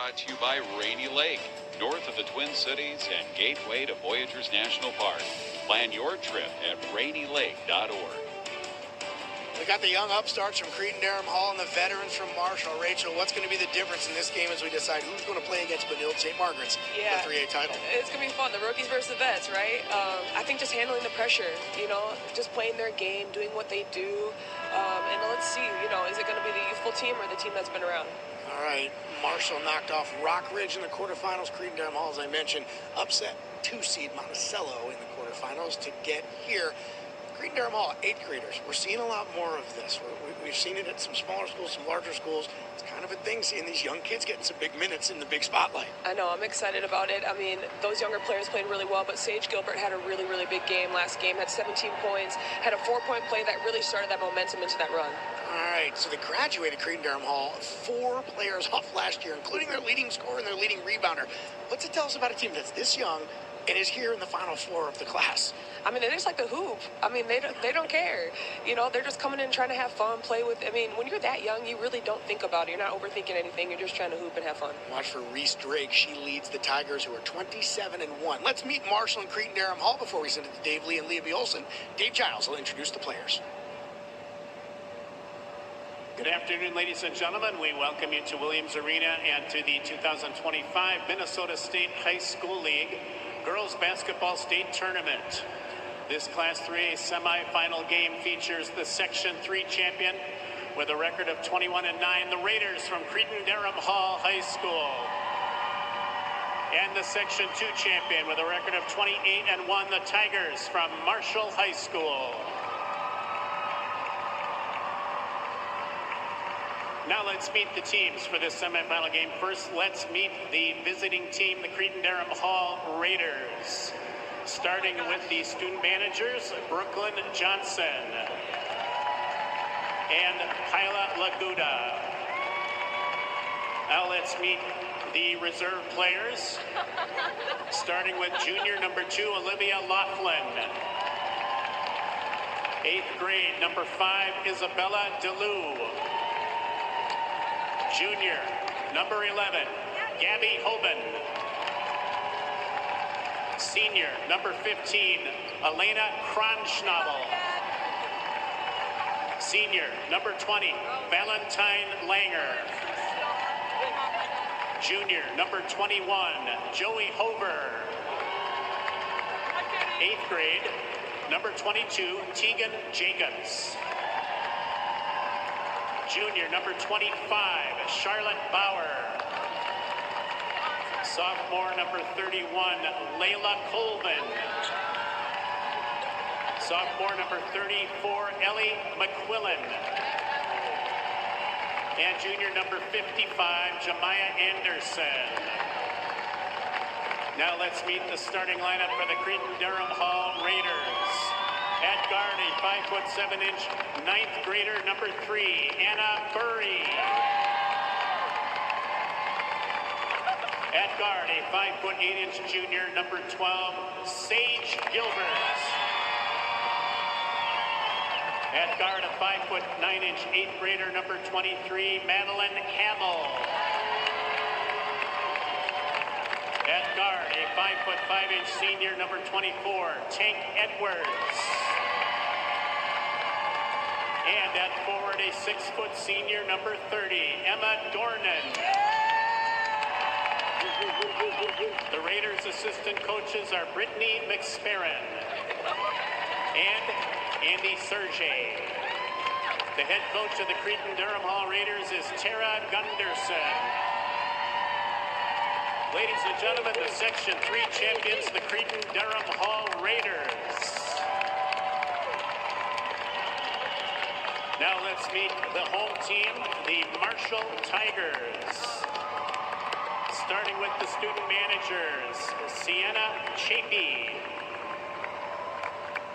brought to you by Rainy Lake, north of the Twin Cities and gateway to Voyageurs National Park. Plan your trip at rainylake.org. We got the young upstarts from Cretin-Derham Hall and the veterans from Marshall. Rachel, what's going to be the difference in this game as we decide who's going to play against Benilde St. Margaret's for the 3A title? It's going to be fun. The rookies versus the vets, right? I think just handling the pressure, just playing their game, doing what they do. And let's see, is it going to be the youthful team or the team that's been around? All right, Marshall knocked off Rockridge in the quarterfinals. Cretin-Derham Hall, as I mentioned, upset 2-seed Monticello in the quarterfinals to get here. Cretin-Derham Hall, 8th graders. We're seeing a lot more of this. We've seen it at some smaller schools, some larger schools. It's kind of a thing, seeing these young kids getting some big minutes in the big spotlight. I know, I'm excited about it. I mean, those younger players played really well, but Sage Gilbert had a really, really big game last game, had 17 points, had a 4-point play that really started that momentum into that run. All right, so they graduated Cretin-Derham Hall, 4 players off last year, including their leading scorer and their leading rebounder. What's it tell us about a team that's this young and is here in the Final Four of the class? I mean, they just like to hoop. I mean, they don't care. They're just coming in trying to have fun, play with. I mean, when you're that young, you really don't think about it. You're not overthinking anything. You're just trying to hoop and have fun. Watch for Reese Drake. She leads the Tigers, who are 27-1. Let's meet Marshall and Cretin-Derham Hall before we send it to Dave Lee and Leah B. Olson. Dave Giles will introduce the players. Good afternoon, ladies and gentlemen. We welcome you to Williams Arena and to the 2025 Minnesota State High School League Girls Basketball State Tournament. This Class 3A semifinal game features the Section 3 champion with a record of 21-9, the Raiders from Cretin-Derham Hall High School. And the Section 2 champion with a record of 28-1, the Tigers from Marshall High School. Now let's meet the teams for this semifinal game. First, let's meet the visiting team, the Cretin-Derham Hall Raiders. Starting with the student managers, Brooklyn Johnson and Kyla Laguda. Now let's meet the reserve players. Starting with junior number 2, Olivia Laughlin. 8th grade, number 5, Isabella DeLu. Junior, number 11, Gabby Hoban. Senior, number 15, Elena Kronschnabel. Senior, number 20, Valentine Langer. Junior, number 21, Joey Hover. 8th grade, number 22, Tegan Jacobs. Junior, number 25, Charlotte Bauer. Sophomore, number 31, Layla Colvin. Sophomore, number 34, Ellie McQuillan. And junior, number 55, Jemiah Anderson. Now let's meet the starting lineup for the Cretin-Derham Hall Raiders. At guard, a 5'7" 9th grader, number 3, Anna Burry. At guard, a 5'8" junior, number 12, Sage Gilbert. At guard, a 5'9" 8th grader, number 23, Madeline Hamill. At guard, a 5'5" senior, number 24, Tank Edwards. And at forward, a 6' senior, number 30, Emma Dornan. The Raiders' assistant coaches are Brittany McSparron and Andy Sergey. The head coach of the Cretin-Derham Hall Raiders is Tara Gunderson. Ladies and gentlemen, the Section 3 champions, the Cretin-Derham Hall Raiders. Now let's meet the home team, the Marshall Tigers. Starting with the student managers, Sienna Chapey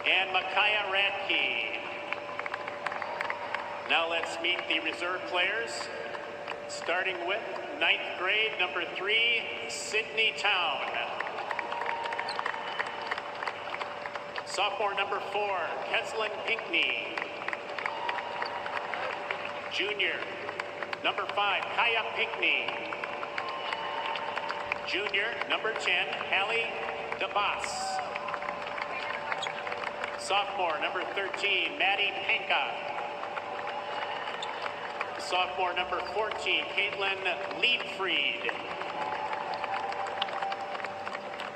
and Micaiah Radke. Now let's meet the reserve players. Starting with 9th grade, number 3, Sydney Town. Sophomore, number 4, Keslin Pinkney. Junior, number 5, Kaya Pinkney. Junior, number 10, Hallie DeBoss. Sophomore, number 13, Maddie Panka. Sophomore, number 14, Caitlin Liebfried.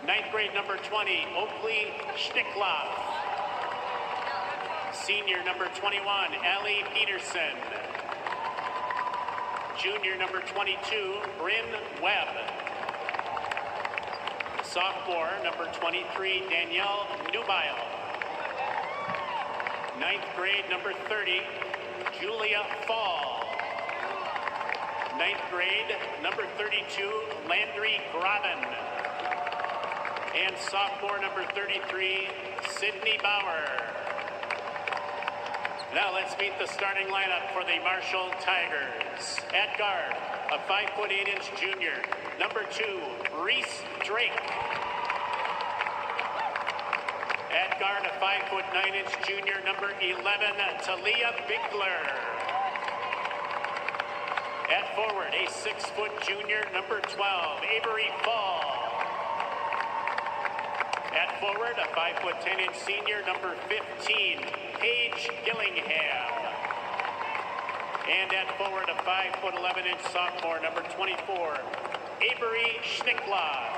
Ninth grade, number 20, Oakley Schnickloff. Senior, number 21, Allie Peterson. Junior, number 22, Bryn Webb. Sophomore, number 23, Danielle Nubile. Ninth grade, number 30, Julia Fall. Ninth grade, number 32, Landry Graben. And sophomore, number 33, Sydney Bauer. Now let's meet the starting lineup for the Marshall Tigers. At guard, a 5'8" junior, number 2, Reese Drake. At guard, a 5'9" junior, number 11, Talia Bigler. At forward, a 6' junior, number 12, Avery Fall. At forward, a 5'10" senior, number 15, Paige Gillingham. And at forward, a 5'11" sophomore, number 24, Avery Schnickloff.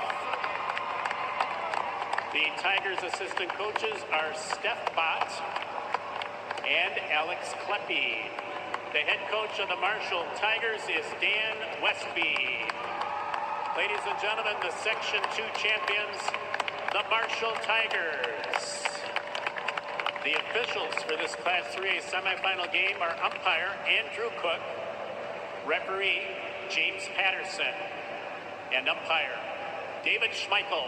The Tigers' assistant coaches are Steph Bott and Alex Kleppe. The head coach of the Marshall Tigers is Dan Westby. Ladies and gentlemen, the Section 2 champions, the Marshall Tigers. The officials for this Class 3A semifinal game are umpire Andrew Cook, referee James Patterson, and umpire David Schmeichel.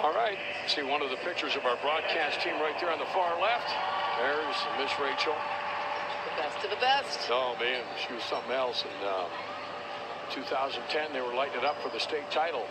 All right, see one of the pictures of our broadcast team right there on the far left. There's Miss Rachel. The best of the best. Oh, man, she was something else. In 2010, they were lighting it up for the state title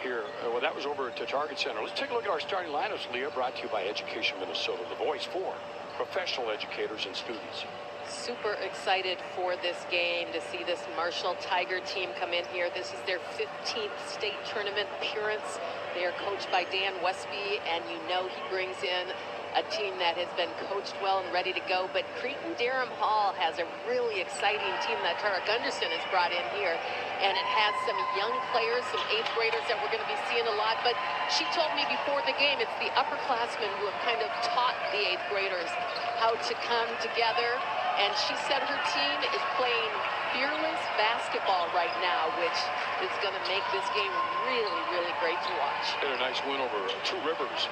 here. Well, that was over at the Target Center. Let's take a look at our starting lineups, Leah, brought to you by Education Minnesota, the voice for professional educators and students. Super excited for this game, to see this Marshall Tiger team come in here. This is their 15th state tournament appearance. They are coached by Dan Westby, and you know he brings in a team that has been coached well and ready to go. But Cretin-Derham Hall has a really exciting team that Tara Gunderson has brought in here. And it has some young players, some 8th graders that we're going to be seeing a lot. But she told me before the game, it's the upperclassmen who have kind of taught the 8th graders how to come together. And she said her team is playing fearless basketball right now, which is going to make this game really, really great to watch. Had a nice win over Two Rivers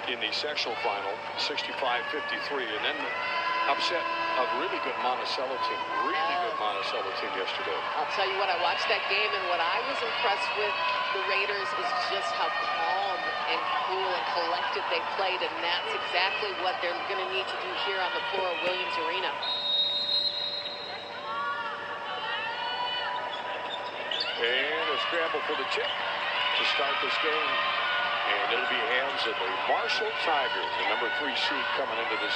in the sectional final, 65-53, and then upset a really good Monticello team, good Monticello team yesterday. I'll tell you what, I watched that game, and what I was impressed with the Raiders is just how calm and cool and collected they played, and that's exactly what they're going to need to do here on the floor of Williams Arena. And a scramble for the tip to start this game. And it'll be hands of the Marshall Tigers, the number 3 seed coming into this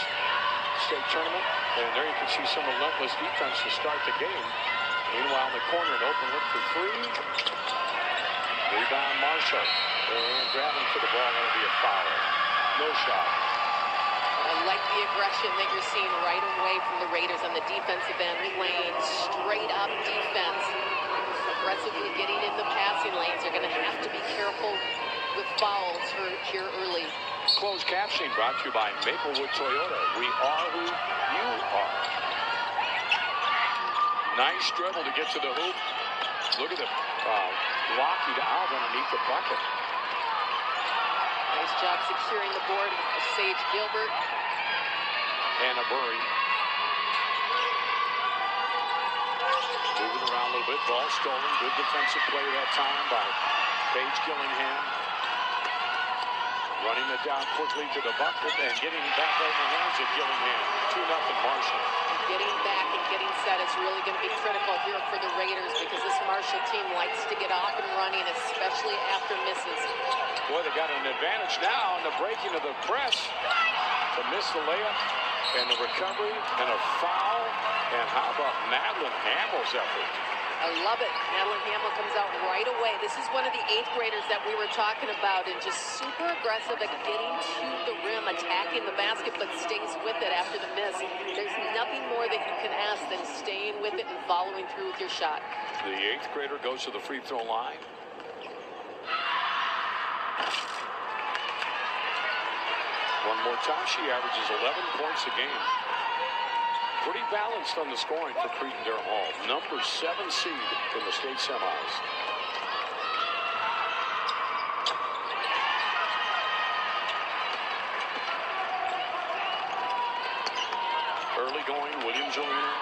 state tournament. And there you can see some relentless defense to start the game. Meanwhile, in the corner, an open look for 3. Rebound Marshall. And grabbing for the ball, going to be a foul. No shot. I like the aggression that you're seeing right away from the Raiders on the defensive end, playing straight up defense, aggressively getting in the passing lanes. They're going to have to be careful with fouls here early. Closed captioning brought to you by Maplewood Toyota. We are who you are. Nice dribble to get to the hoop. Look at the Lockheed out underneath the bucket. Nice job securing the board with Sage Gilbert. Anna Burry. Moving around a little bit. Ball stolen. Good defensive play that time by Paige Gillingham. Running it down quickly to the bucket and getting back out in the hands of Gillingham. 2-0 Marshall. Getting back and getting set is really going to be critical here for the Raiders, because this Marshall team likes to get off and running, especially after misses. Boy, they got an advantage now in the breaking of the press. to miss the layup and the recovery and a foul. And how about Madeline Hamill's effort? I love it. Madeline Hamill comes out right away. This is one of the 8th graders that we were talking about, and just super aggressive at getting to the rim, attacking the basket, but stays with it after the miss. There's nothing more that you can ask than staying with it and following through with your shot. The 8th grader goes to the free throw line. One more time, she averages 11 points a game. Pretty balanced on the scoring for Cretin-Derham Hall. Number 7 seed in the state semis. Early going, Williams Arena.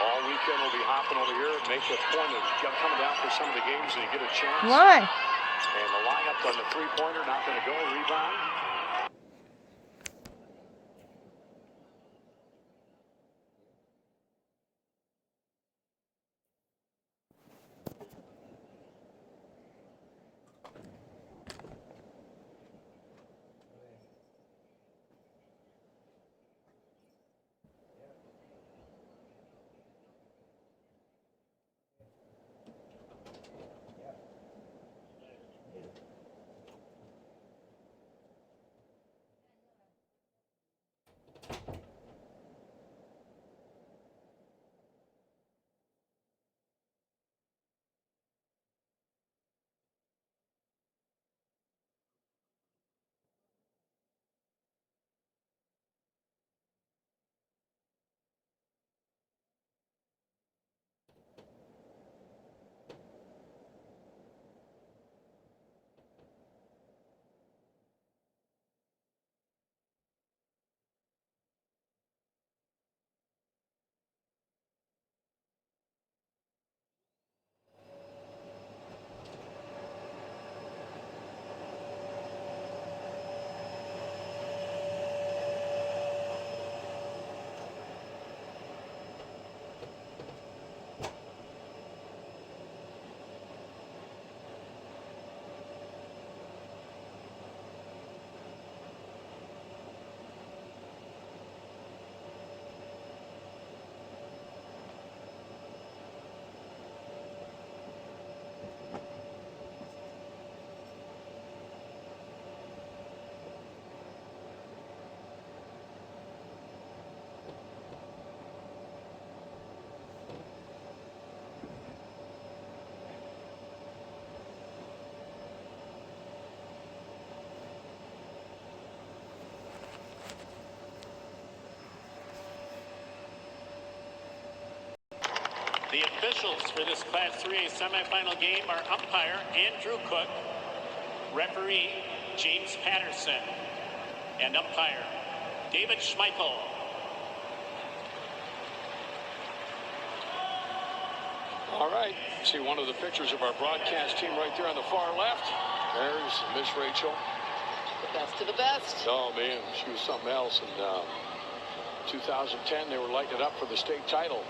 All weekend we'll be hopping over here and make a point of coming down for some of the games and you get a chance. Why? And the lineup on the three-pointer not going to go. Rebound. The officials for this Class 3A semifinal game are umpire Andrew Cook, referee James Patterson, and umpire David Schmeichel. All right, see one of the pictures of our broadcast team right there on the far left. There's Miss Rachel. The best of the best. Oh, man, she was something else. In 2010, they were lighting it up for the state title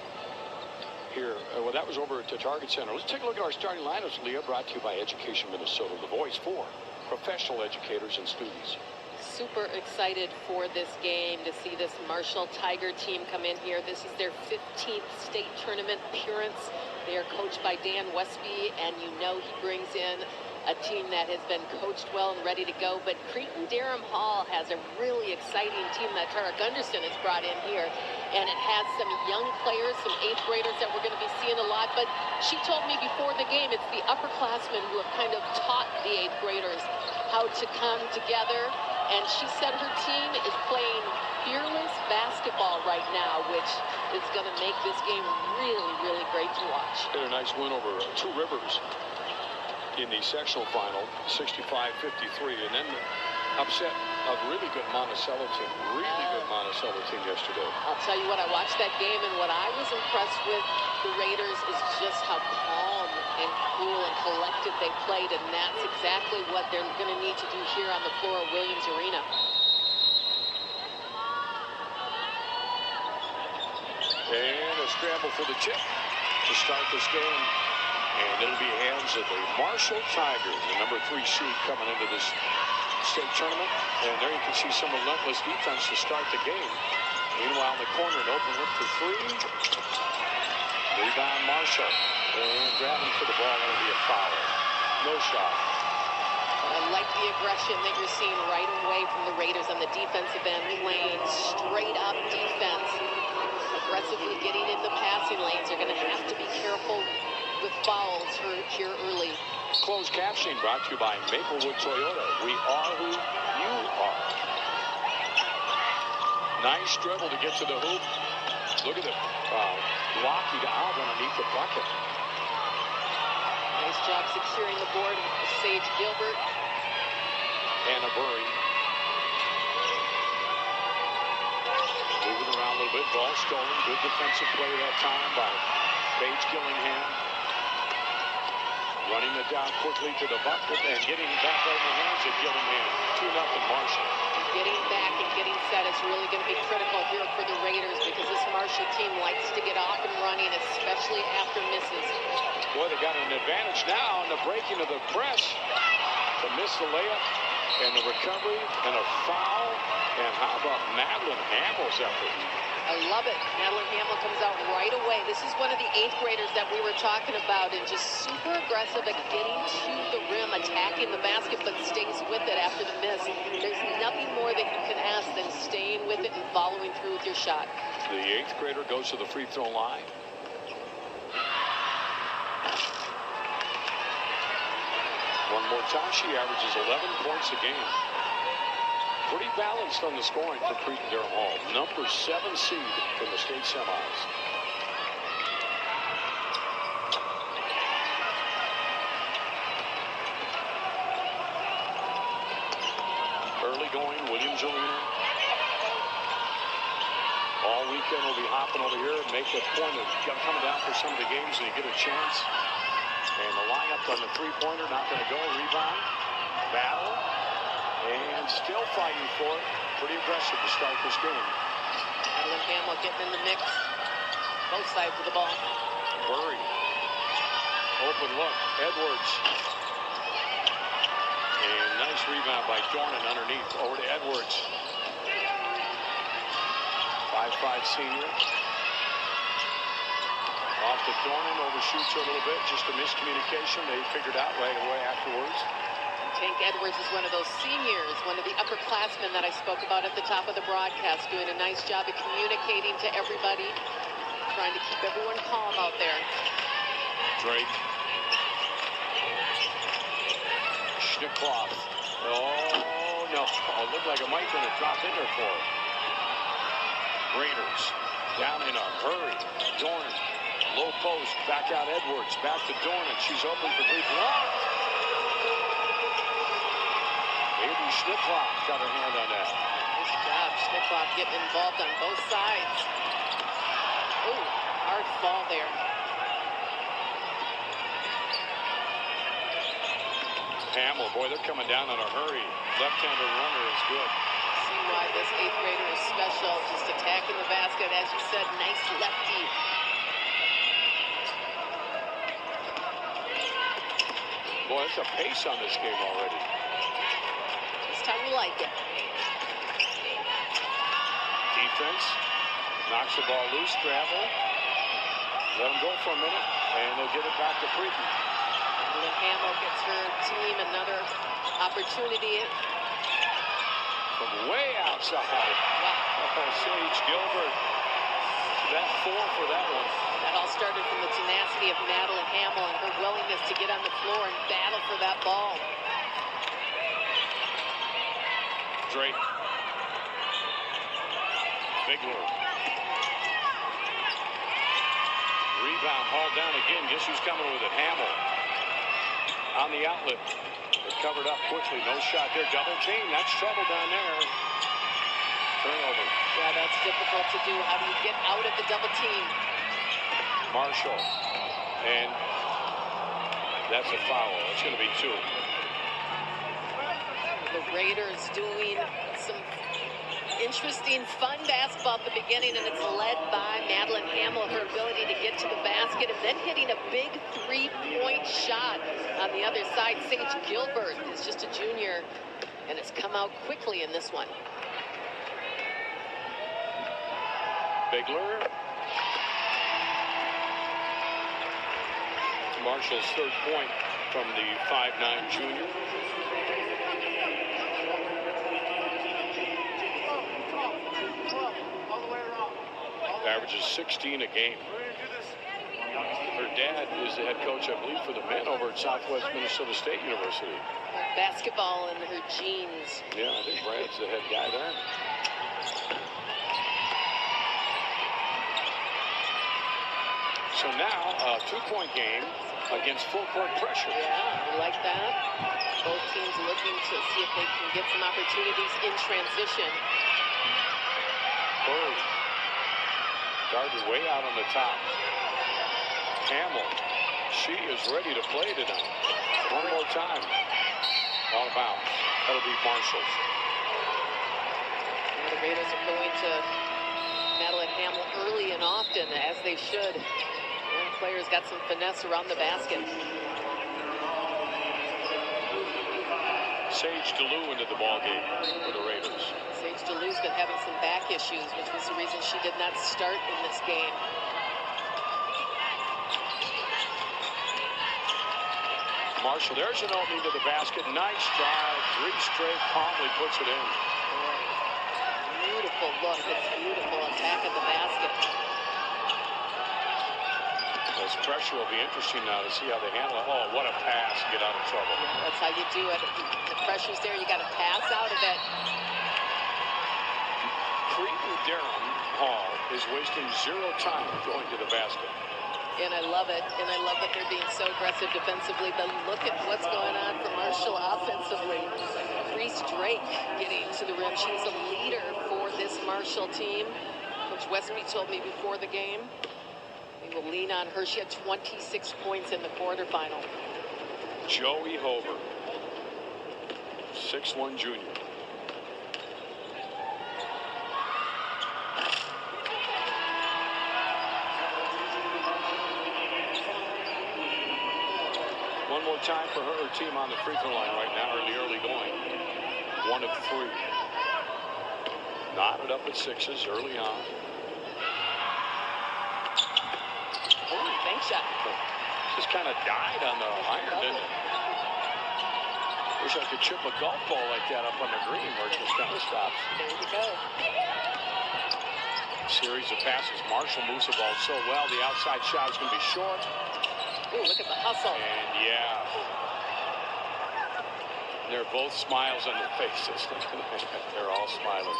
here. Well, that was over at the Target Center. Let's take a look at our starting lineups, Leah, brought to you by Education Minnesota, the voice for professional educators and students. Super excited for this game, to see this Marshall Tiger team come in here. This is their 15th state tournament appearance. They are coached by Dan Westby, and you know he brings in a team that has been coached well and ready to go. But Cretin-Derham Hall has a really exciting team that Tara Gunderson has brought in here. And it has some young players, some 8th graders that we're going to be seeing a lot. But she told me before the game, it's the upperclassmen who have kind of taught the 8th graders how to come together. And she said her team is playing fearless basketball right now, which is going to make this game really, really great to watch. Had a nice win over Two Rivers in the sectional final, 65-53, and then upset a really good Monticello team. Really good Monticello team yesterday. I'll tell you what, I watched that game, and what I was impressed with the Raiders is just how calm and cool and collected they played, and that's exactly what they're going to need to do here on the floor of Williams Arena. And a scramble for the tip to start this game. And it'll be hands of the Marshall Tigers, the number 3 seed coming into this state tournament. And there you can see some relentless defense to start the game. Meanwhile, in the corner, an open look for three. Rebound Marshall. And grabbing for the ball, that'll be a foul. No shot. I like the aggression that you're seeing right away from the Raiders on the defensive end, playing straight up defense, aggressively getting in the passing lanes. They're going to have to be careful with fouls here early. Closed captioning brought to you by Maplewood Toyota. We are who you are. Nice dribble to get to the hoop. Look at the blocking out underneath the bucket. Nice job securing the board with Sage Gilbert. Anna Burry. Moving around a little bit. Ball stolen. Good defensive play that time by Paige Gillingham. Running it down quickly to the bucket and getting it back right in the hands of Gillingham. 2-0 Marshall. Getting back and getting set is really going to be critical here for the Raiders because this Marshall team likes to get off and running, especially after misses. Boy, they got an advantage now in the breaking of the press to miss the layup and the recovery and a foul. And how about Madeline Hamill's effort? I love it. Madeline Hamill comes out right away. This is one of the 8th graders that we were talking about and just super aggressive at getting to the rim, attacking the basket, but stays with it after the miss. There's nothing more that you can ask than staying with it and following through with your shot. The 8th grader goes to the free throw line. One more time, she averages 11 points a game. Pretty balanced on the scoring for Cretin-Derham Hall. Number 7 seed in the state semis. Early going, Williams Arena. All weekend we'll be hopping over here and make a point of coming down for some of the games and you get a chance. And the lineup on the three-pointer, not going to go. Rebound. Battle. And still fighting for it. Pretty aggressive to start this game. Madeline Hamill getting in the mix. Both sides of the ball. Burry. Open look. Edwards. And nice rebound by Dornan underneath. Over to Edwards. 5'5" senior. Off to Dornan. Overshoots her a little bit. Just a miscommunication. They figured out right away afterwards. Tank Edwards is one of those seniors, one of the upperclassmen that I spoke about at the top of the broadcast, doing a nice job of communicating to everybody, trying to keep everyone calm out there. Drake. Schnickloff. Oh, no. Oh, it looked like it might have been a drop in there for her. Raiders down in a hurry. Dornan. Low post. Back out Edwards. Back to Dornan. She's open for three. Blocked. Maybe Schnickloff got her hand on that. Nice job. Schnickloff getting involved on both sides. Oh, hard fall there. Hamill, boy, they're coming down in a hurry. Left-hander runner is good. See why this 8th grader is special. Just attacking the basket. As you said, nice lefty. Boy, there's a pace on this game already. How you like it. Defense knocks the ball loose, travel. Let them go for a minute, and they'll get it back to Cretin. Madeline Hamill gets her team another opportunity. From way outside. Wow. Oh, Sage Gilbert. That 4 for that one. That all started from the tenacity of Madeline Hamill and her willingness to get on the floor and battle for that ball. Drake. Bigler. Rebound hauled down again. Guess who's coming with it? Hamill. On the outlet. They're covered up quickly. No shot there. Double team. That's trouble down there. Turnover. Yeah, that's difficult to do. How do you get out of the double team? Marshall. And that's a foul. It's going to be 2. The Raiders doing some interesting, fun basketball at the beginning, and it's led by Madeline Hamill, her ability to get to the basket and then hitting a big three-point shot on the other side. Sage Gilbert is just a junior, And it's come out quickly in this one. Bigler. Marshall's third point from the 5'9" junior. Averages 16 a game. Her dad is the head coach, I believe, for the men over at Southwest Minnesota State University. Basketball in her genes. Yeah, I think Brad's the head guy there. So now a 2-point game against full court pressure. Yeah, I like that. Both teams looking to see if they can get some opportunities in transition. Bird guarded way out on the top. Hamill, she is ready to play tonight. One more time. Out of bounds. That'll be Marshall's. The Raiders are going to Madeline Hamill early and often, as they should. Young players got some finesse around the basket. Sage DeLu into the ballgame for the Raiders. Sage DeLu's been having some back issues, which was the reason she did not start in this game. Marshall, there's an opening to the basket. Nice drive. 3 straight, calmly puts it in. Beautiful look. It's beautiful attack at the basket. This pressure will be interesting now to see how they handle it. Oh, what a pass. Get out of trouble. Yeah, that's how you do it. The pressure's there. You got to pass out of it. Cretin-Derham Hall is wasting 0 time going to the basket. And I love it. And I love that they're being so aggressive defensively. But look at what's going on for Marshall offensively. Reese Drake getting to the rim. She's a leader for this Marshall team. Coach Westby told me before the game, they will lean on her. She had 26 points in the quarterfinal. Joey Hover, 6'1" junior. One more time for her team on the free throw line right now in the early going. 1 of 3. Knotted up at 6s early on. Oh, bank shot. Just kind of died on the iron, didn't it? Wish I could chip a golf ball like that up on the green where it just kind of stops. There you go. Series of passes. Marshall moves the ball so well. The outside shot is going to be short. Ooh, look at the hustle. And yeah. They're both smiles on their faces. They're all smiling.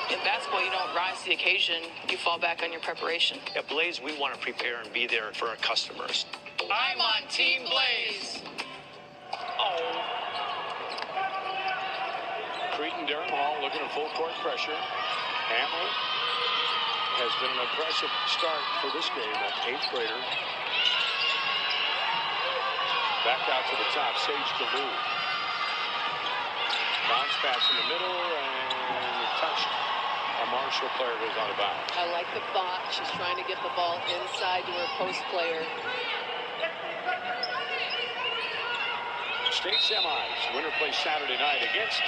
In basketball, you don't rise to the occasion. You fall back on your preparation. At Blaze, we want to prepare and be there for our customers. I'm on Team Blaze. Oh. Cretin-Derham Hall looking at full court pressure. Hamill has been an impressive start for this game, an 8th grader. Back out to the top, Sage DeLu. Bounce pass in the middle and touch. A Marshall player goes out of bounds. I like the thought. She's trying to get the ball inside to her post player. State semis. Winner plays Saturday night against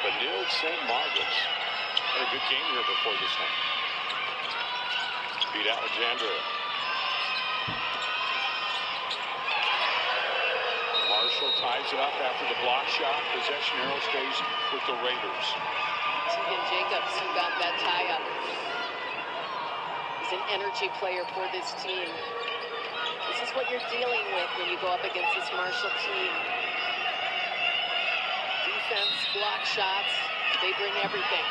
Benilde St. Margaret's. Had a good game here before this one. Beat Alexandria. Marshall ties it up after the block shot. Possession arrow stays with the Raiders. Tegan Jacobs, who got that tie-up, is an energy player for this team. This is what you're dealing with when you go up against this Marshall team. Defense, block shots, they bring everything.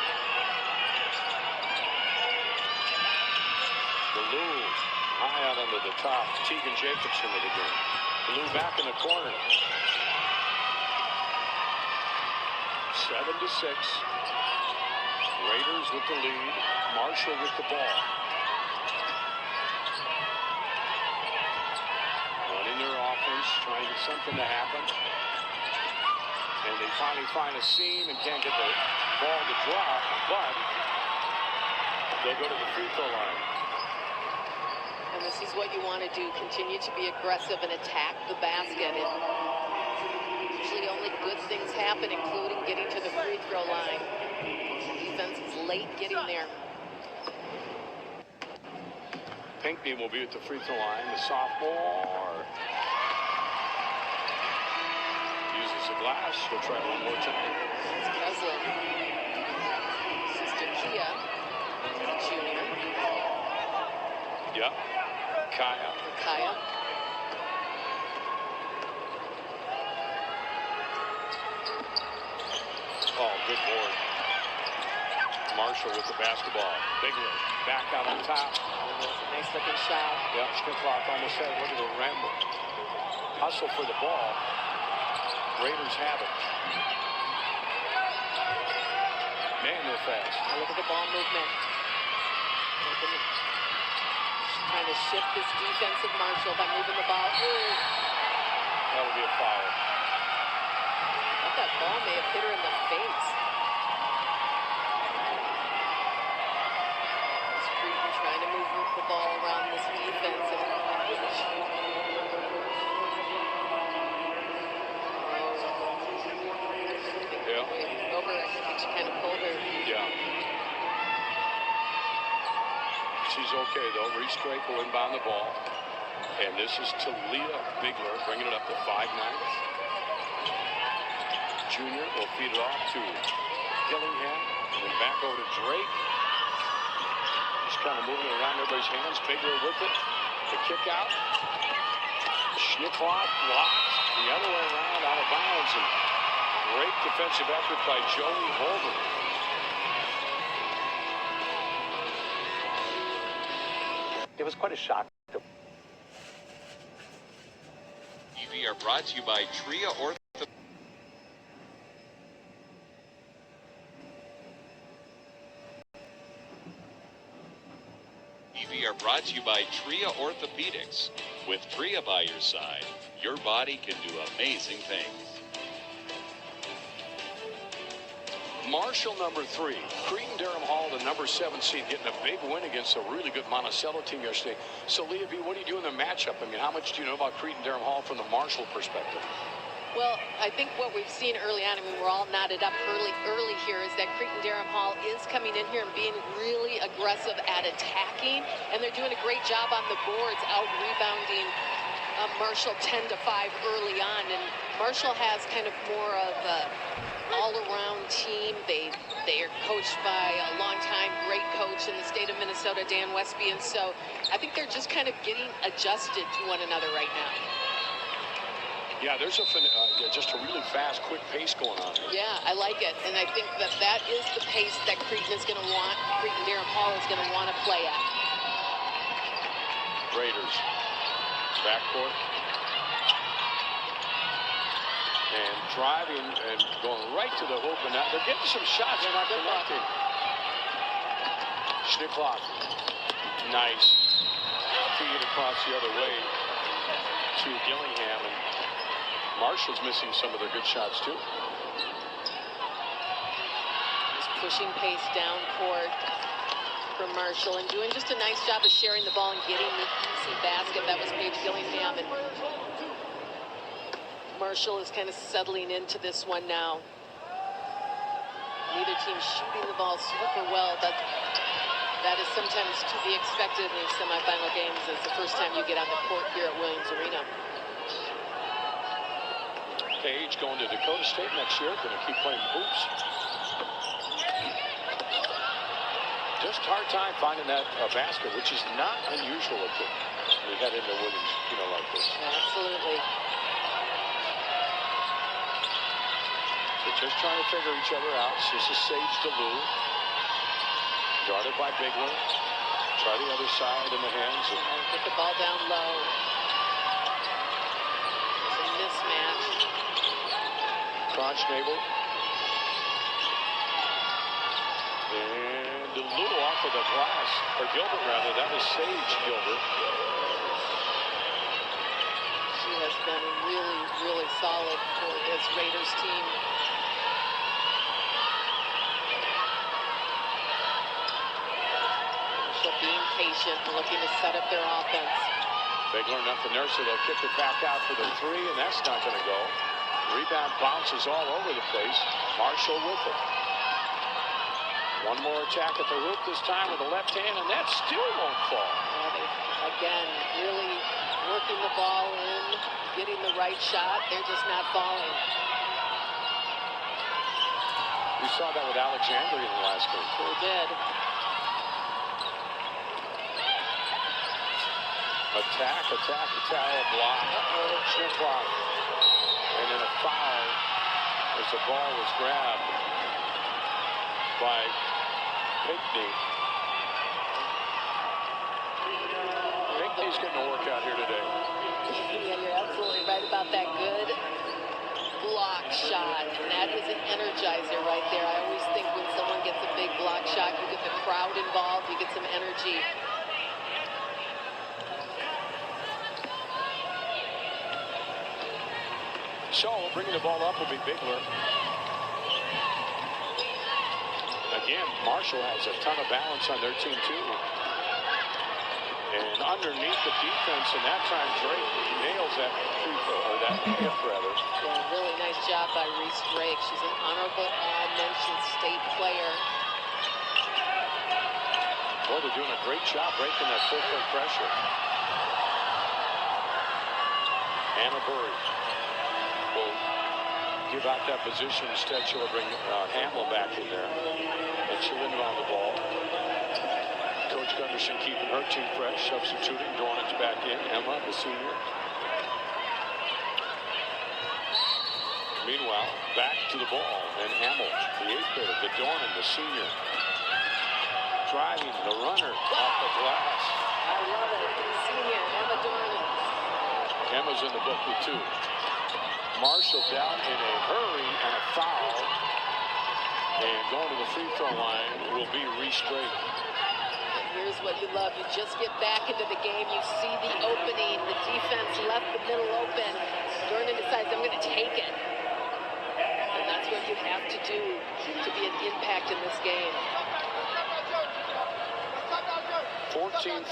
DeLu high out under the top. Tegan Jacobs into the game. DeLu back in the corner. 7-6. Raiders with the lead. Marshall with the ball. Running their offense, trying to get something to happen. And they finally find a seam and can't get the ball to drop, but they'll go to the free throw line. And this is what you want to do. Continue to be aggressive and attack the basket. And usually only good things happen, including getting to the free throw line. Defense is late getting there. Pinkney will be at the free throw line. The sophomore uses the glass. He'll try one more time. It's Keslin. Sister Kia, junior. Yep. Kaya. Kaya. Oh, good board. Marshall with the basketball. Bigler back out on top. Nice looking shot. Yeah, Schnickloff almost had a little ramble. Hustle for the ball. Raiders have it. Man, they're fast. Now look at the ball movement. Trying to shift this defense of Marshall by moving the ball. Ooh. That'll be a foul. I thought that ball may have hit her in the face. Creighton trying to move the ball around this defense. Yeah. Over, I think she kind of pulled her. Yeah. She's okay, though. Reese Drake will inbound the ball. And this is Talia Bigler bringing it up to 5'9". Junior will feed it off to Gillingham. And back over to Drake. Just kind of moving it around everybody's hands. Bigler with it. The kick out. Schnickloff blocked the other way around out of bounds. And great defensive effort by Joey Holder. It was quite a shock. TV are brought to you by Tria Ortho. TV are brought to you by Tria Orthopedics. With Tria by your side, your body can do amazing things. Marshall, number 3. Cretin-Derham Hall, the number 7 seed, getting a big win against a really good Monticello team yesterday. So, Leah B., what do you do in the matchup? I mean, how much do you know about Cretin-Derham Hall from the Marshall perspective? Well, I think what we've seen early on, I mean, we're all knotted up early here, is that Cretin-Derham Hall is coming in here and being really aggressive at attacking, and they're doing a great job on the boards, out rebounding Marshall 10-5 early on. And Marshall has kind of more of a all-around team. They are coached by a long-time great coach in the state of Minnesota, Dan Westby, and so I think they're just kind of getting adjusted to one another right now. Yeah, there's just a really fast, quick pace going on here. Yeah, I like it, and I think that is the pace that Creighton is going to want. Cretin-Derham Hall is going to want to play at. Raiders backcourt. And driving and going right to the hoop, and now they're getting some shots. They're not connecting. Schnickloff. Nice. Feed across the other way to Gillingham. And Marshall's missing some of their good shots, too. Just pushing pace down court for Marshall and doing just a nice job of sharing the ball and getting the easy basket. That was Paige Gillingham. And Marshall is kind of settling into this one now. Neither team shooting the ball super well, but that is sometimes to be expected in these semifinal games. It's the first time you get on the court here at Williams Arena. Paige going to Dakota State next year, going to keep playing hoops. Just hard time finding that basket, which is not unusual if we head into Williams, like this. Absolutely. So just trying to figure each other out. This is Sage DeLu. Guarded by Bigler. Try the other side in the hands. And get the ball down low. It's a mismatch. Kronschnabel. And a little off of the glass. Or Gilbert, rather. That was Sage Gilbert. She has been really, really solid for this Raiders team. Being patient and looking to set up their offense. Bigler, nothing there, so they'll kick it back out for the 3, and that's not going to go. Rebound bounces all over the place. Marshall with it. One more attack at the hoop, this time with the left hand, and that still won't fall. Yeah, they, again, really working the ball in, getting the right shot. They're just not falling. We saw that with Alexandria in the last game. Sure did. Attack, block, chip block, and then a foul as the ball was grabbed by Pinckney. Pinckney's getting a workout here today. Yeah, you're absolutely right about that. Good block shot, and that is an energizer right there. I always think when someone gets a big block shot, you get the crowd involved, you get some energy. So bringing the ball up will be Bigler. Again, Marshall has a ton of balance on their team too. And underneath the defense, and that time Drake nails that free throw, or that hit rather. Yeah, really nice job by Reese Drake. She's an honorable all-mention state player. Boy, they're doing a great job breaking that full-court pressure. Anna Burry will give out that position. Instead, she'll bring Hamill back in there. And she'll inbound the ball. Coach Gunderson keeping her team fresh, substituting. Dornan's back in. Emma, the senior. Meanwhile, back to the ball. And Hamill, the 8th grader. The Dornan, the senior. Driving the runner off the glass. I love it. Senior, Emma Dornan. Emma's in the book with 2. Marshall down in a hurry and a foul. And going to the free throw line will be Reese Drake. And here's what you love. You just get back into the game. You see the opening. The defense left the middle open. Dornan decides, I'm going to take it. And that's what you have to do to be an impact in this game. 14th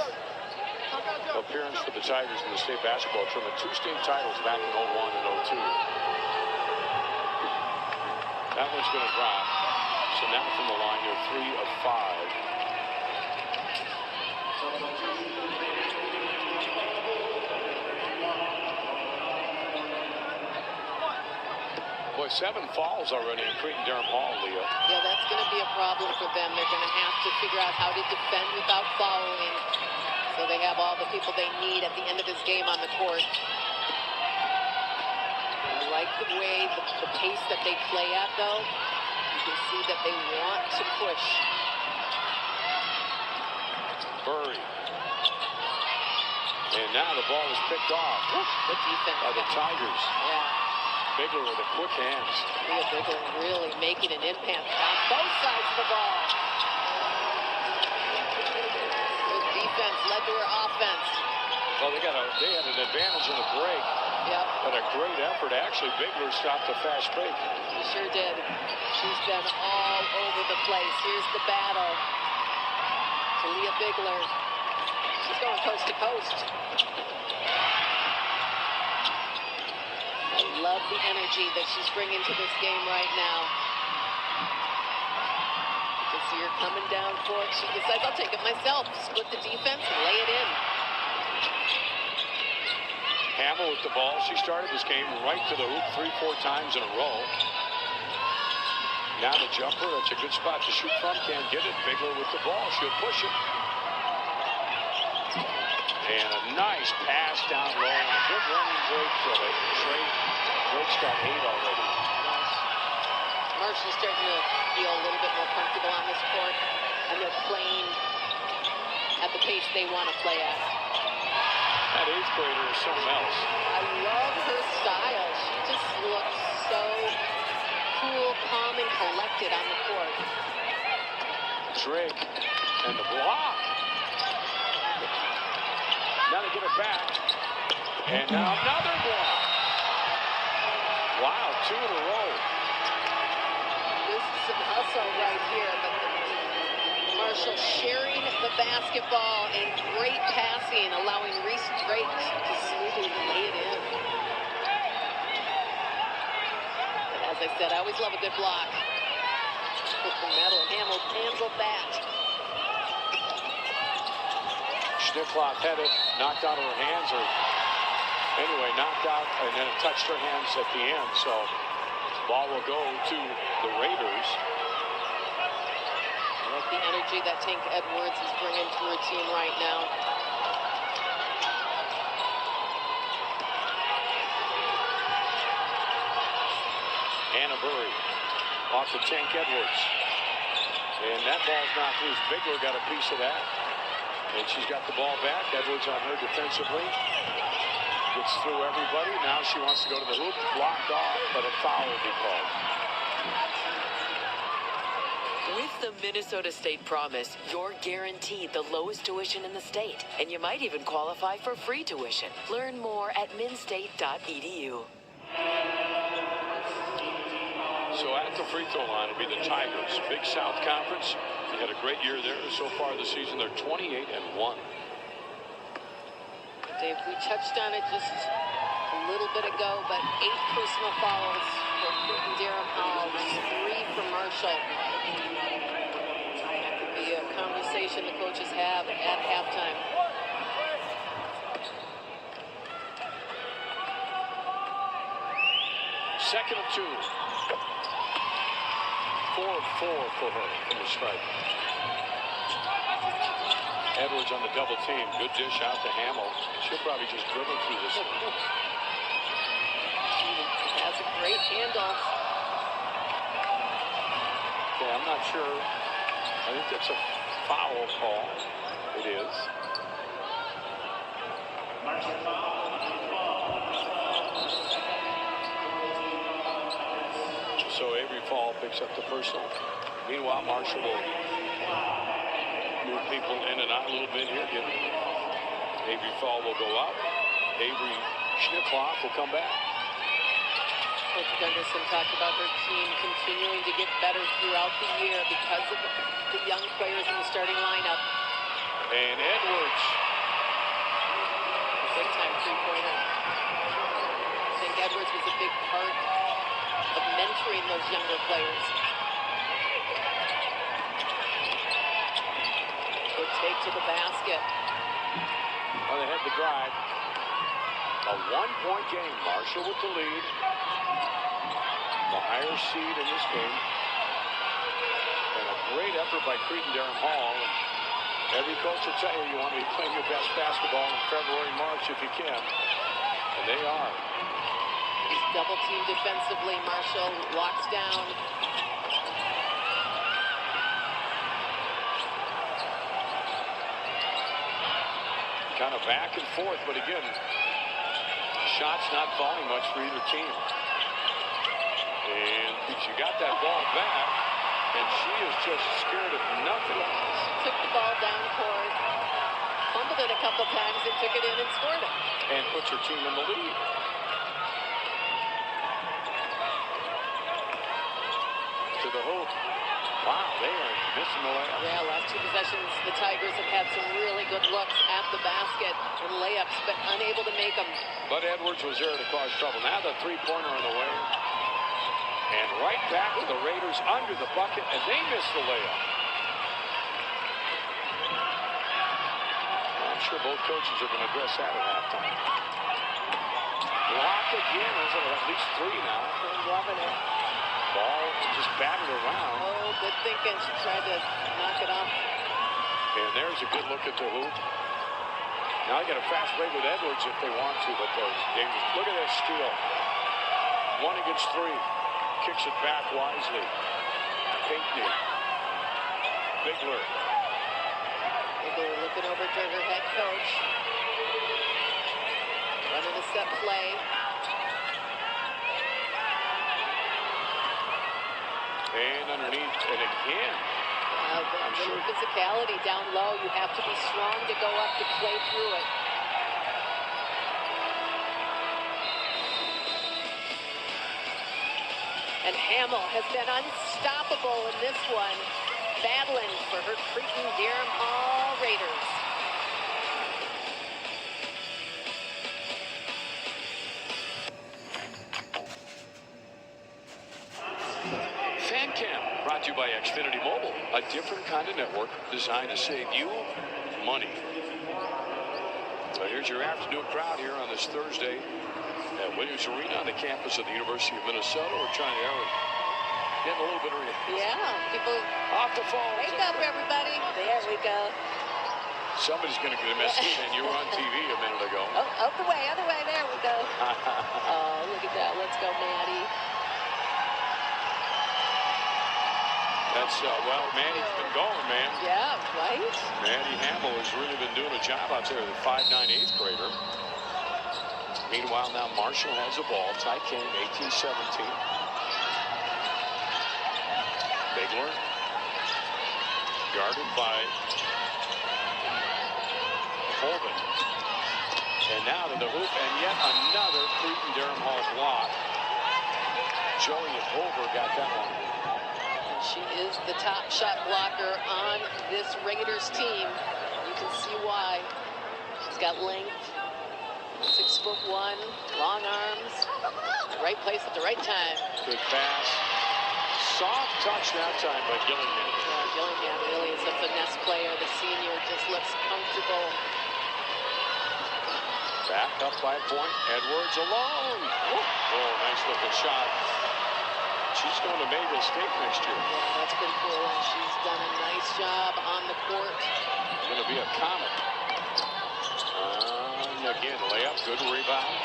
appearance for the Tigers in the state basketball tournament. 2 state titles back in 01 and 02. That one's going to drop. So now from the line, you're 3 of 5. Boy, 7 fouls already in Cretin-Derham Hall, Leah. Yeah, that's going to be a problem for them. They're going to have to figure out how to defend without fouling. So they have all the people they need at the end of this game on the court. I like the way, the pace that they play at, though. You can see that they want to push. Burry. And now the ball is picked off. Good defense by the Tigers. Yeah. Bigler with the quick hands. Leah Bigler really making an impact on both sides of the ball. Good defense led to her offense. Well, they had an advantage in the break. Yep. But a great effort. Actually, Bigler stopped the fast break. She sure did. She's been all over the place. Here's the battle. To Leah Bigler. She's going coast to coast. I love the energy that she's bringing to this game right now. You can see her coming down for it. She decides, I'll take it myself. Split the defense and lay it in. Hamill with the ball. She started this game right to the hoop 3-4 times in a row. Now the jumper. That's a good spot to shoot from. Can't get it. Bigler with the ball. She'll push it. And a nice pass down low. And a good running break for it. Drake's got 8 already. Marshall's starting to feel a little bit more comfortable on this court. And they're playing at the pace they want to play at. That 8th grader is something else. I love her style. She just looks so cool, calm, and collected on the court. Drake and the block. Now they get it back. And now another block. Wow, 2 in a row. This is some hustle right here. But Marshall sharing the basketball and great passing, allowing Reese Drake to smoothly lay it in. I said, I always love a good block. Madeline Hamill handled that. Schnickloff had it knocked out of her hands, or anyway, knocked out, and then it touched her hands at the end. So the ball will go to the Raiders. I like the energy that Tank Edwards is bringing to her team right now. Anna Burry off to Tank Edwards. And that ball's knocked loose. Bigler got a piece of that. And she's got the ball back. Edwards on her defensively. Gets through everybody. Now she wants to go to the hoop. Blocked off, but a foul will be called. With the Minnesota State Promise, you're guaranteed the lowest tuition in the state. And you might even qualify for free tuition. Learn more at minstate.edu. So at the free throw line will be the Tigers. Big South Conference. They had a great year there. So far this season, they're 28-1. Dave, we touched on it just a little bit ago, but 8 personal fouls for Creighton Durham Hall, 3 for Marshall. That could be a conversation the coaches have at halftime. Second and 2. 4 of 4 for her from the stripe. Edwards on the double team. Good dish out to Hamill. She'll probably just dribble through this one. She has a great handle. Okay, I'm not sure. I think that's a foul call. It is. So Avery Fall picks up the personal. Meanwhile, Marshall will move people in and out a little bit here. Avery Fall will go up. Avery Schnickloff will come back. Coach Gunderson talked about their team continuing to get better throughout the year because of the young players in the starting lineup. And Edwards. Big time three-pointer. I think Edwards was a big part of mentoring those younger players. Good take to the basket. Well, they had the drive. A 1-point game. Marshall with the lead. The higher seed in this game. And a great effort by Creighton Durham Hall. And every coach will tell you want to be playing your best basketball in February, March if you can. And they are. He's double teamed defensively. Marshall locks down. Kind of back and forth, but again, shots not falling much for either team. And she got that ball back, and she is just scared of nothing. Took the ball down court, fumbled it a couple times, and took it in and scored it. And puts her team in the lead. To the hoop. Wow, they are missing the layup. Yeah, last 2 possessions, the Tigers have had some really good looks at the basket and layups, but unable to make them. But Edwards was there to cause trouble. Now the three-pointer on the way. And right back to the Raiders under the bucket, and they miss the layup. Well, I'm sure both coaches are going to address that at halftime. Block again. Is it at least 3 now? They're loving it. Ball just batted around. Oh, good thinking. She tried to knock it off. And there's a good look at the hoop. Now they got a fast break with Edwards if they want to, but look at that steal. 1 against 3. Kicks it back wisely. Pinckney. Bigler. Bigler looking over to her head coach. Running a set play. And underneath, and again. I'm sure physicality down low. You have to be strong to go up to play through it. And Hamill has been unstoppable in this one, battling for her Creighton Durham Hall Raiders. by Xfinity Mobile, a different kind of network designed to save you money. So here's your afternoon crowd here on this Thursday at Williams Arena on the campus of the University of Minnesota. We're trying to getting a little bit of people off the phone. Wake up, everybody. There we go. Somebody's going to get a message, and you were on TV a minute ago. Oh, other way. There we go. Oh, look at that. Let's go, Maddie. That's, well, Maddie's been going, man. Yeah, right? Maddie Hamill has really been doing a job out there, the 5'9" 8th grader. Meanwhile, now Marshall has the ball. Tie game, 18-17. Bigler. Guarded by Colvin. And now to the hoop, and yet another Cretin-Derham Hall block. Joey Hover got that one. She is the top shot blocker on this Raiders team. You can see why. She's got length, 6'1", long arms, right place at the right time. Good pass. Soft touch that time by Gillingham. Gillingham really is a finesse player. The senior just looks comfortable. Back up by a point. Edwards alone. Oh, nice looking shot. She's going to Mayville State next year. Yeah, that's been cool, and she's done a nice job on the court. Going to be a Comet. And again, layup, good rebound.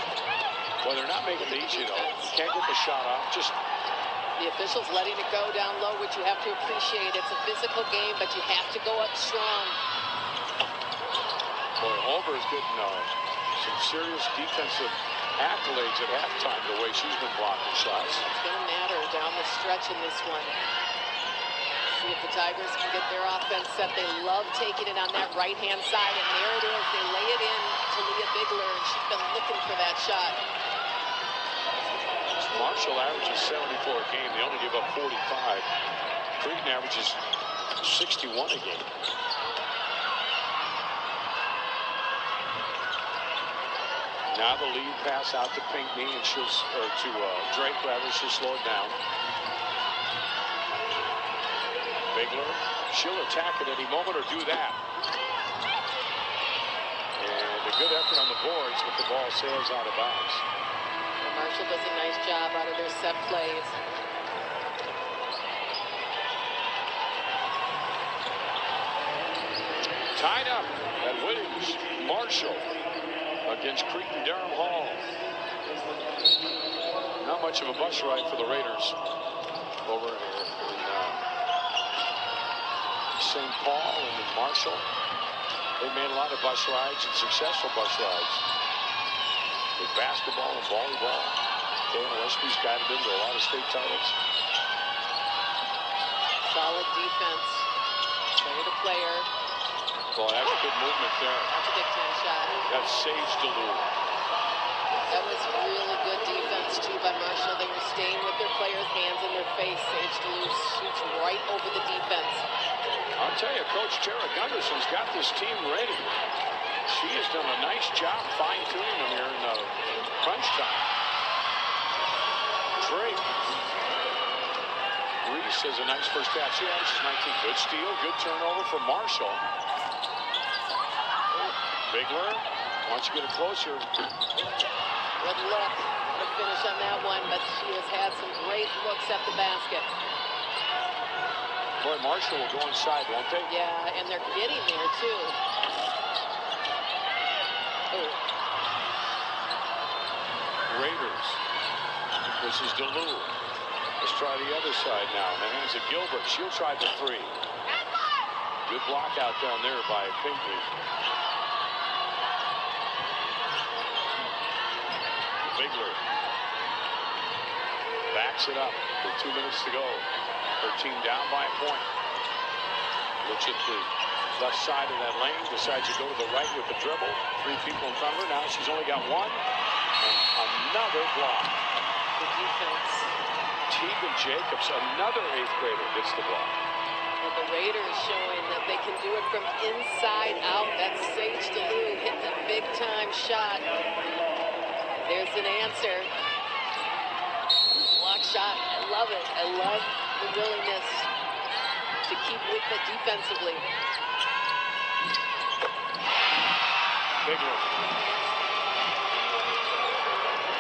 Well, they're not making it easy, though. Can't get the shot off. Just the officials letting it go down low, which you have to appreciate. It's a physical game, but you have to go up strong. Boy, Holber is getting some serious defensive accolades at halftime, the way she's been blocking shots. It's going to matter down the stretch in this one. See if the Tigers can get their offense set. They love taking it on that right-hand side, and there it is. They lay it in to Leah Bigler, and she's been looking for that shot. Marshall averages 74 a game. They only give up 45. Cretin averages 61 a game. Now the lead pass out to Pinckney, and Drake rather. She'll slow it down. Bigler, she'll attack at any moment or do that. And a good effort on the boards, but the ball sails out of bounds. Well, Marshall does a nice job out of their set plays. Tied up at Williams. Marshall against Cretin-Derham Hall. Not much of a bus ride for the Raiders over in St. Paul and in Marshall. They've made a lot of bus rides and successful bus rides with basketball and volleyball. Dan Westby's guided them to a lot of state titles. Solid defense. Player to player. Well, that's a good movement there. That's a big time shot. That's Sage Duluth. That was really good defense, too, by Marshall. They were staying with their players' hands in their face. Sage Duluth shoots right over the defense. I'll tell you, Coach Tara Gunderson's got this team ready. She has done a nice job fine-tuning them here in the crunch time. Drake. Reese has a nice first half. She averages 19. Good steal, good turnover for Marshall. Bigler wants to get it closer. Good luck to finish on that one, but she has had some great looks at the basket. Boy, Marshall will go inside, won't they? Yeah, and they're getting there, too. Oh. Raiders. This is Duluth. Let's try the other side now. In the hands of Gilbert. She'll try the three. Good block out down there by Pinckney. Bigler backs it up with 2 minutes to go. Her team down by a point. Looks at the left side of that lane, decides to go to the right with the dribble. 3 people in front of her. Now she's only got one. And another block. Good defense. Tegan Jacobs, another 8th grader, gets the block. Well, the Raiders showing that they can do it from inside out. That's Sage Duluth hitting a big-time shot. There's an answer. Block shot. I love it. I love the willingness to keep with it defensively. Bigler.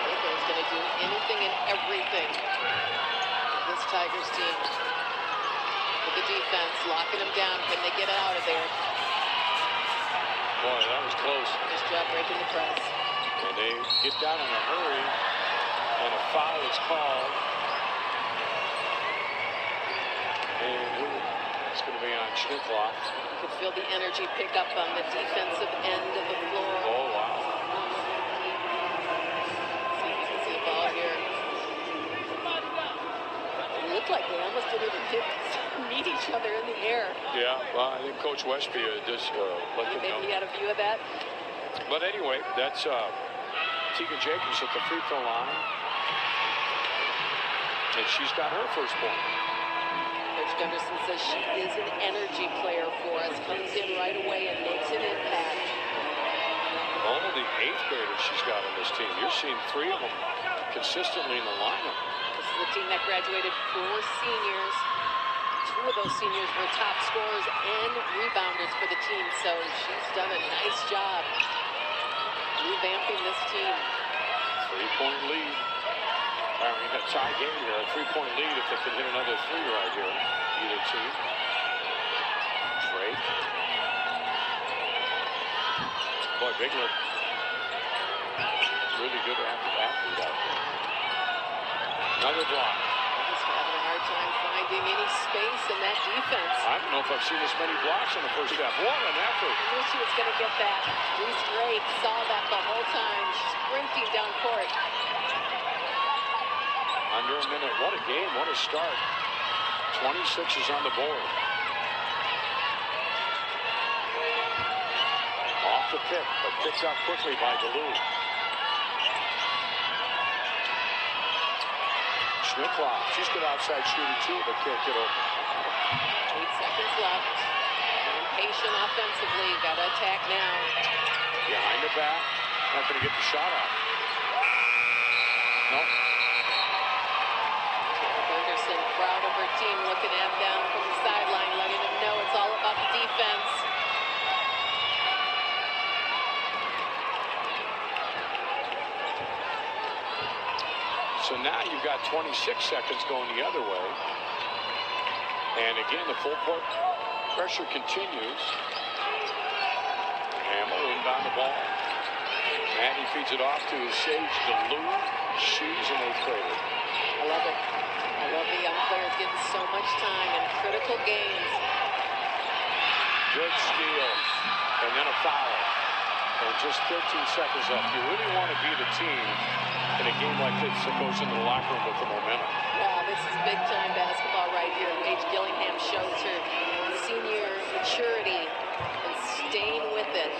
Bigler's going to do anything and everything for this Tigers team. With the defense, locking them down. Can they get out of there? Boy, that was close. Nice job breaking the press. And they get down in a hurry, and a foul is called. And it's going to be on Schnickloff. You could feel the energy pick up on the defensive end of the floor. Oh, wow. See if you can see the ball here. It looked like they almost didn't even meet each other in the air. Yeah, well, I think Coach Westby just let them know. Maybe he had a view of that. But anyway, that's Tegan Jacobs at the free throw line. And she's got her first point. Coach Gunderson says she is an energy player for us. Comes in right away and makes an impact. All of the 8th graders she's got on this team. You're seeing 3 of them consistently in the lineup. This is the team that graduated 4 seniors. 2 of those seniors were top scorers and rebounders for the team. So she's done a nice job revamping this team. 3-point lead. I mean, a tie game here. A 3-point lead if they can hit another 3 right here. Either team. Drake. Boy, Bigler. Really good athlete out there. Another block. He's having a hard time finding any space in that defense. I don't know if I've seen this many blocks in the first half. What an effort. I knew she was going to get that. Reese Drake saw that the whole time, sprinting down court. Under a minute. What a game. What a start. 26 is on the board. Off the pick, but picked up quickly by DeLu. Schnickloff. She's good outside shooting too, but can't get open. 8 seconds left. Impatient offensively. Got to attack now. Behind the back. Not going to get the shot off. Nope. Gunderson, proud of her team, looking at them from the sideline, letting them know it's all about the defense. So now you've got 26 seconds going the other way. And again, the full court pressure continues. Hamill inbound the ball. Maddie feeds it off to Sage DeLu. She's an 8th grader. I love it. I love the young players getting so much time in critical games. Good steal. And then a foul. And just 13 seconds left. You really want to be the team in a game like this that goes into the locker room with the momentum. Yeah, this is big-time basketball right here. Paige Gillingham shows her senior maturity and staying with it.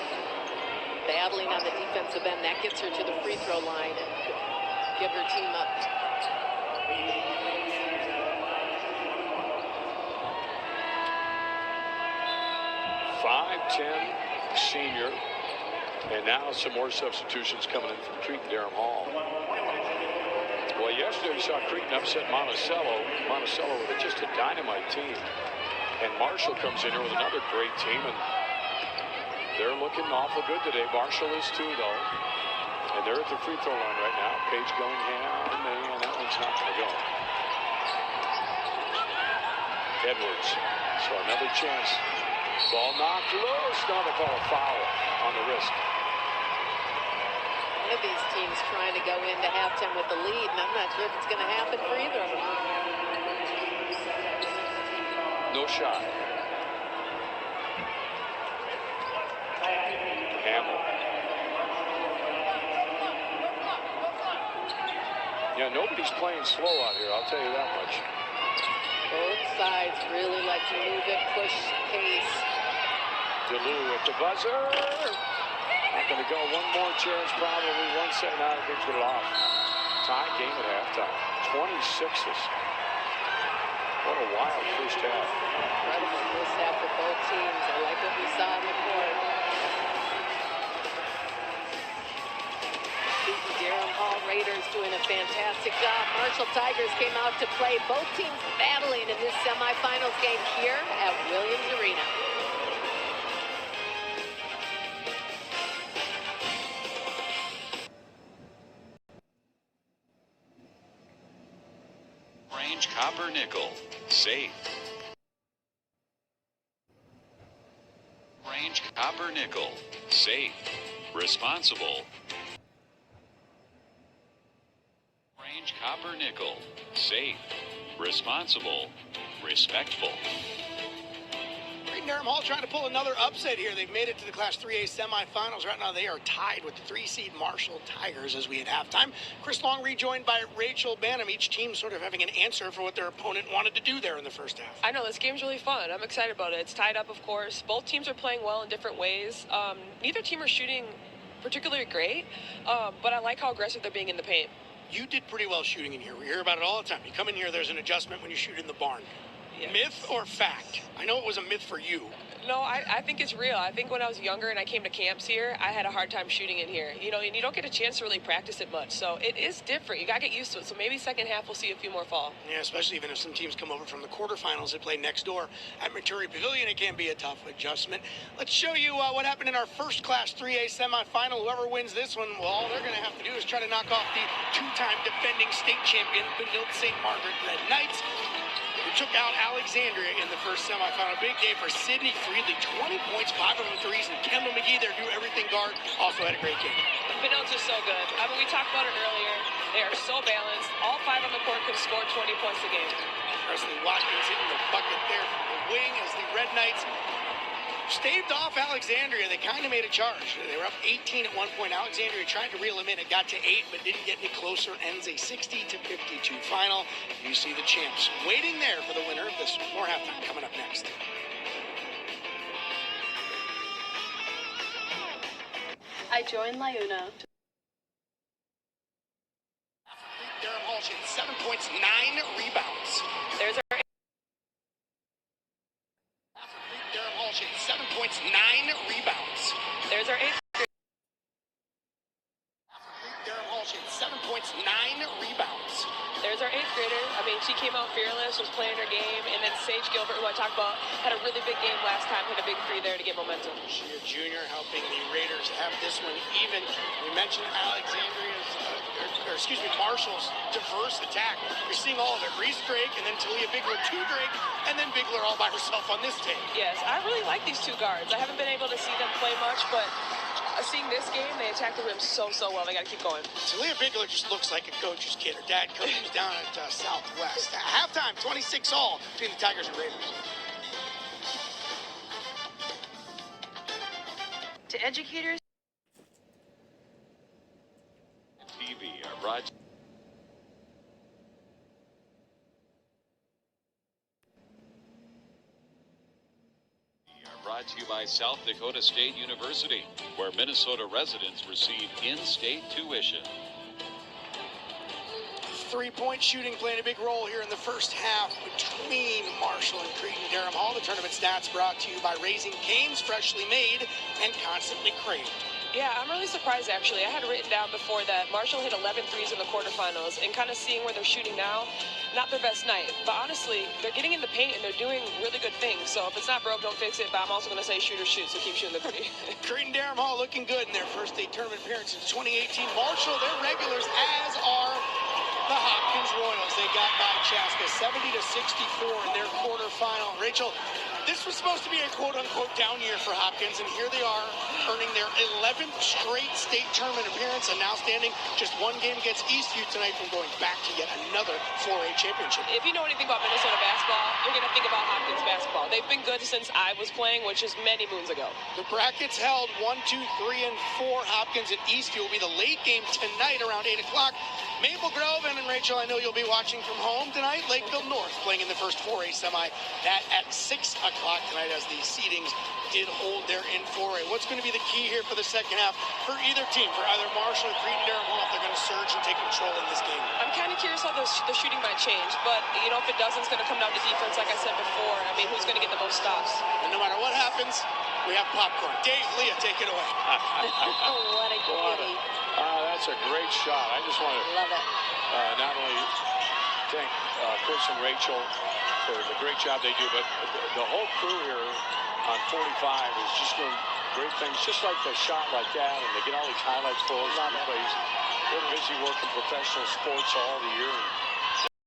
Battling on the defensive end. That gets her to the free throw line and give her team up. Senior. And now some more substitutions coming in from Cretin-Derham Hall. Well, yesterday we saw Cretin upset Monticello. Monticello with just a dynamite team. And Marshall comes in here with another great team. And they're looking awful good today. Marshall is too, though. And they're at the free throw line right now. Paige Gillingham, and that one's not going to go. Edwards. So another chance. Ball knocked loose. Now they call a foul on the wrist. One of these teams trying to go into halftime with the lead, and I'm not sure if it's going to happen for either of them. No shot. Hamill. Yeah, nobody's playing slow out here, I'll tell you that much. Both sides really like to move it, push pace. DeLu at the buzzer. Not going to go. One more chance, probably. 1 second out. They get it off. Tie game at halftime. 26s. What a wild first half. Incredible first half for both teams. I like what we saw on the court. Cretin-Derham Hall Raiders doing a fantastic job. Marshall Tigers came out to play. Both teams battling in this semifinals game here at Williams Arena. Range copper nickel. Safe. Range copper nickel. Safe. Responsible. Range copper nickel. Safe. Responsible. Respectful. Cretin-Derham Hall trying to pull another upset here. They've made it to the Class 3A semifinals. Right now they are tied with the 3-seed Marshall Tigers as we hit halftime. Chris Long rejoined by Rachel Banham. Each team sort of having an answer for what their opponent wanted to do there in the first half. I know, this game's really fun. I'm excited about it. It's tied up, of course. Both teams are playing well in different ways. Neither team are shooting particularly great, but I like how aggressive they're being in the paint. You did pretty well shooting in here. We hear about it all the time. You come in here, there's an adjustment when you shoot in the barn. Yeah. Myth or fact? I know it was a myth for you. No, I think it's real. I think when I was younger and I came to camps here, I had a hard time shooting in here. You know, and you don't get a chance to really practice it much. So it is different. You got to get used to it. So maybe second half we'll see a few more fall. Yeah, especially even if some teams come over from the quarterfinals that play next door at Maturi Pavilion, it can be a tough adjustment. Let's show you what happened in our first Class 3A semifinal. Whoever wins this one, well, all they're going to have to do is try to knock off the two-time defending state champion, Benilde St. Margaret Red Knights, who took out Alexandria in the first semifinal. Big day for Sydney Freedley, 20 points, 5 of them threes, and Kendall McGee, their do-everything guard, also had a great game. Benilde's are so good. I mean, we talked about it earlier. They are so balanced. All 5 on the court can score 20 points a game. Presley Watkins hitting the bucket there from the wing as the Red Knights staved off Alexandria. They kind of made a charge. They were up 18 at one point. Alexandria tried to reel them in. It got to 8, but didn't get any closer. Ends a 60-52 final. You see the champs waiting there for the winner of this. More halftime coming up next. I joined Liuna. Durham Hall shot 7 points, 9 rebounds. There's our Durham Hall shot 7 points, 9 rebounds. There's our 8th grade. Durham Hall shot 7 points, 9 rebounds. There's our 8th grader. I mean, she came out fearless, was playing her game, and then Sage Gilbert, who I talked about, had a really big game last time, hit a big 3 there to get momentum. She a junior helping the Raiders have this one even. We mentioned Alexandria's, Marshall's diverse attack. You're seeing all of it. Reese Drake and then Talia Bigler to Drake, and then Bigler all by herself on this tape. Yes, I really like these two guards. I haven't been able to see them play much, but seeing this game, they attack the rim so well. They got to keep going. Talia Bigler just looks like a coach's kid. Her dad coaches down at Southwest. Halftime, 26 all between the Tigers and Raiders. To educators. TV are brought to you by South Dakota State University, where Minnesota residents receive in-state tuition. Three-point shooting playing a big role here in the first half between Marshall and Cretin-Derham Hall. The tournament stats brought to you by Raising Cane's, freshly made and constantly craved. Yeah, I'm really surprised, actually. I had written down before that Marshall hit 11 threes in the quarterfinals, and kind of seeing where they're shooting now, not their best night. But honestly, they're getting in the paint, and they're doing really good things. So if it's not broke, don't fix it. But I'm also going to say shoot or shoot, so keep shooting the three. Cretin-Derham Hall looking good in their first state tournament appearance since 2018. Marshall, they're regulars, as are the Hopkins Royals. They got by Chaska 70-64 in their quarterfinal. Rachel, this was supposed to be a quote-unquote down year for Hopkins, and here they are earning their 11th straight state tournament appearance and now standing just one game against Eastview tonight from going back to yet another 4A championship. If you know anything about Minnesota basketball, you're going to think about Hopkins basketball. They've been good since I was playing, which is many moons ago. The brackets held 1, 2, 3, and 4. Hopkins and Eastview will be the late game tonight around 8 o'clock. Maple Grove, and Rachel, I know you'll be watching from home tonight. Lakeville North playing in the first 4A semi. That at 6 o'clock tonight as the seedings did hold there in 4A. What's going to be the key here for the second half for either team, for either Marshall or Cretin-Derham Hall, if they're going to surge and take control in this game? I'm kind of curious how the shooting might change, but, you know, if it doesn't, it's going to come down to defense, like I said before. I mean, who's going to get the most stops? And no matter what happens, we have popcorn. Dave, Leah, take it away. What a cutie. That's a great shot. I just want to Love it. not only thank Chris and Rachel for the great job they do, but the whole crew here on 45 is just doing great things, just like the shot like that, and they get all these highlights for us. Everybody's been busy working professional sports all the year, and